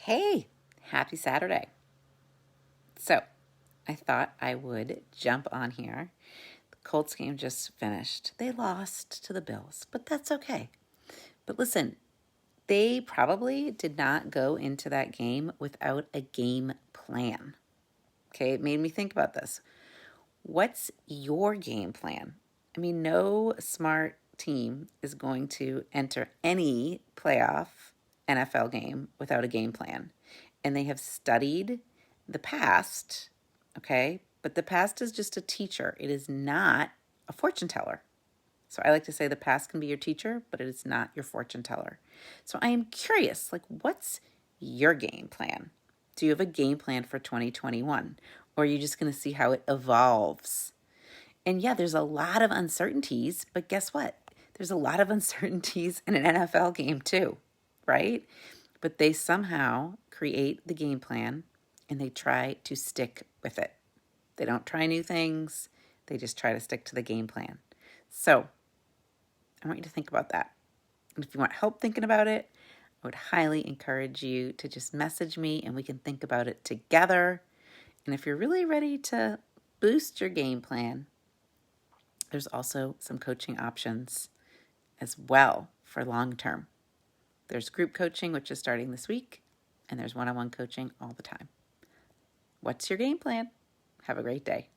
Hey, happy Saturday. So, I thought I would jump on here. The Colts game just finished. They lost to the Bills, but that's okay. But listen, they probably did not go into that game without a game plan. Okay, it made me think about this. What's your game plan? I mean, no smart team is going to enter any playoff NFL game without a game plan. And they have studied the past, okay? But the past is just a teacher. It is not a fortune teller. So I like to say the past can be your teacher, but it is not your fortune teller. So I am curious, what's your game plan? Do you have a game plan for 2021? Or are you just going to see how it evolves? And yeah, there's a lot of uncertainties, but guess what? There's a lot of uncertainties in an NFL game too, right? But they somehow create the game plan and they try to stick with it. They don't try new things. They just try to stick to the game plan. So I want you to think about that. And if you want help thinking about it, I would highly encourage you to just message me and we can think about it together. And if you're really ready to boost your game plan, there's also some coaching options as well for long term. There's group coaching, which is starting this week, and there's one-on-one coaching all the time. What's your game plan? Have a great day.